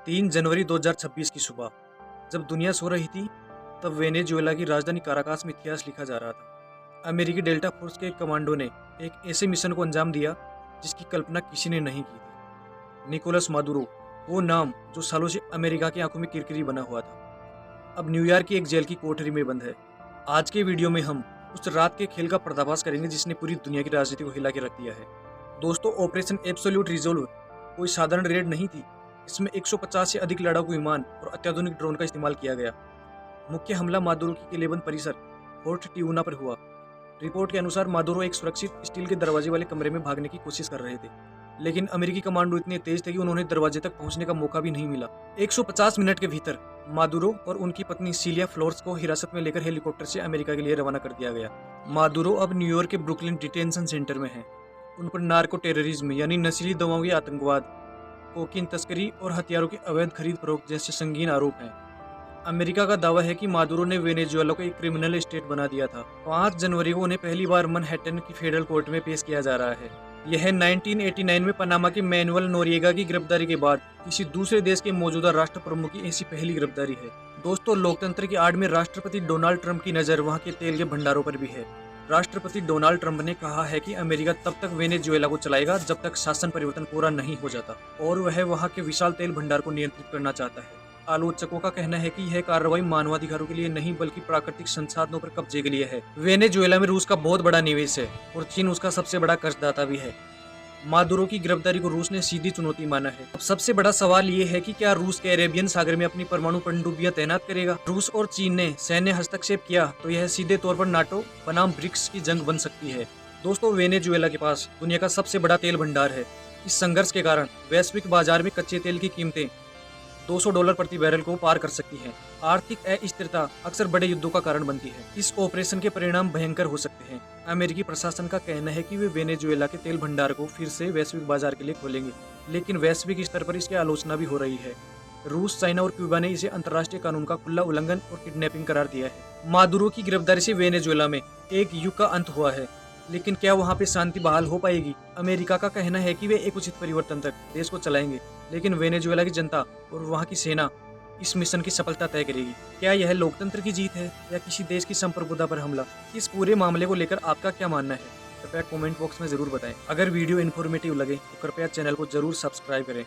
3 जनवरी 2026 की सुबह जब दुनिया सो रही थी, तब वेनेजुएला की राजधानी काराकास में इतिहास लिखा जा रहा था। अमेरिकी डेल्टा फोर्स के एक कमांडो ने एक ऐसे मिशन को अंजाम दिया जिसकी कल्पना किसी ने नहीं की थी। निकोलस मादुरो, वो नाम जो सालों से अमेरिका की आंखों में किरकिरी बना हुआ था, अब न्यूयॉर्क की एक जेल की कोठरी में बंद है। आज के वीडियो में हम उस रात के खेल का पर्दाफाश करेंगे जिसने पूरी दुनिया की राजनीति को हिला के रख दिया है। दोस्तों, ऑपरेशन एब्सोल्यूट रिजोल्व कोई साधारण रेड नहीं थी। इसमें 150 से अधिक लड़ाकू विमान और अत्याधुनिक ड्रोन का इस्तेमाल किया गया। मुख्य हमला मादुरो की किलेबंद परिसर फोर्ट टियूना पर हुआ। रिपोर्ट के अनुसार मादुरो एक सुरक्षित स्टील के दरवाजे वाले कमरे में भागने की कोशिश कर रहे थे, लेकिन अमेरिकी कमांडो इतने तेज थे कि उन्होंने दरवाजे तक पहुंचने का मौका भी नहीं मिला। 150 मिनट के भीतर मादुरो और उनकी पत्नी सीलिया फ्लोर्स को हिरासत में लेकर हेलीकॉप्टर से अमेरिका के लिए रवाना कर दिया गया। मादुरो अब न्यूयॉर्क के ब्रुकलिन डिटेंशन सेंटर में है। उन पर नार्को टेररिज्म यानी नशीली दवाओं के आतंकवाद, कोकीन तस्करी और हथियारों की अवैध खरीद फरोख्त जैसे संगीन आरोप हैं। अमेरिका का दावा है कि मादुरो ने वेनेजुएला को एक क्रिमिनल स्टेट बना दिया था। 5 जनवरी को उन्हें पहली बार मनहट्टन की फेडरल कोर्ट में पेश किया जा रहा है। यह 1989 में पनामा के मैनुअल नोरिएगा की गिरफ्तारी के बाद किसी दूसरे देश के मौजूदा राष्ट्र प्रमुख की ऐसी पहली गिरफ्तारी है। दोस्तों, लोकतंत्र की आड़ में राष्ट्रपति डोनाल्ड ट्रंप की नज़र वहाँ के तेल के भंडारों पर भी है। राष्ट्रपति डोनाल्ड ट्रंप ने कहा है कि अमेरिका तब तक वेनेजुएला को चलाएगा जब तक शासन परिवर्तन पूरा नहीं हो जाता, और वह वहां के विशाल तेल भंडार को नियंत्रित करना चाहता है। आलोचकों का कहना है कि यह कार्रवाई मानवाधिकारों के लिए नहीं बल्कि प्राकृतिक संसाधनों पर कब्जे के लिए है। वेनेजुएला में रूस का बहुत बड़ा निवेश है और चीन उसका सबसे बड़ा कर्जदाता भी है। मादुरो की गिरफ्तारी को रूस ने सीधी चुनौती माना है। अब सबसे बड़ा सवाल ये है कि क्या रूस कैरेबियन सागर में अपनी परमाणु पनडुब्बियां तैनात करेगा? रूस और चीन ने सैन्य हस्तक्षेप किया तो यह सीधे तौर पर नाटो बनाम ब्रिक्स की जंग बन सकती है। दोस्तों, वेनेजुएला के पास दुनिया का सबसे बड़ा तेल भंडार है। इस संघर्ष के कारण वैश्विक बाजार में कच्चे तेल की कीमतें $200 प्रति बैरल को पार कर सकती है। आर्थिक अस्थिरता अक्सर बड़े युद्धों का कारण बनती है। इस ऑपरेशन के परिणाम भयंकर हो सकते हैं। अमेरिकी प्रशासन का कहना है कि वे वेनेजुएला के तेल भंडार को फिर से वैश्विक बाजार के लिए खोलेंगे, लेकिन वैश्विक स्तर पर इसकी आलोचना भी हो रही है। रूस, चाइना और क्यूबा ने इसे अंतर्राष्ट्रीय कानून का खुला उल्लंघन और किडनैपिंग करार दिया है। मादुरो की गिरफ्तारी से वेनेजुएला में एक युग का अंत हुआ है, लेकिन क्या वहां पे शांति बहाल हो पाएगी? अमेरिका का कहना है कि वे एक उचित परिवर्तन तक देश को चलाएंगे, लेकिन वेनेजुएला की जनता और वहां की सेना इस मिशन की सफलता तय करेगी। क्या यह लोकतंत्र की जीत है या किसी देश की संप्रभुता पर हमला? इस पूरे मामले को लेकर आपका क्या मानना है? कृपया कमेंट बॉक्स में जरूर बताएं। अगर वीडियो इन्फॉर्मेटिव लगे तो कृपया चैनल को जरूर सब्सक्राइब करें।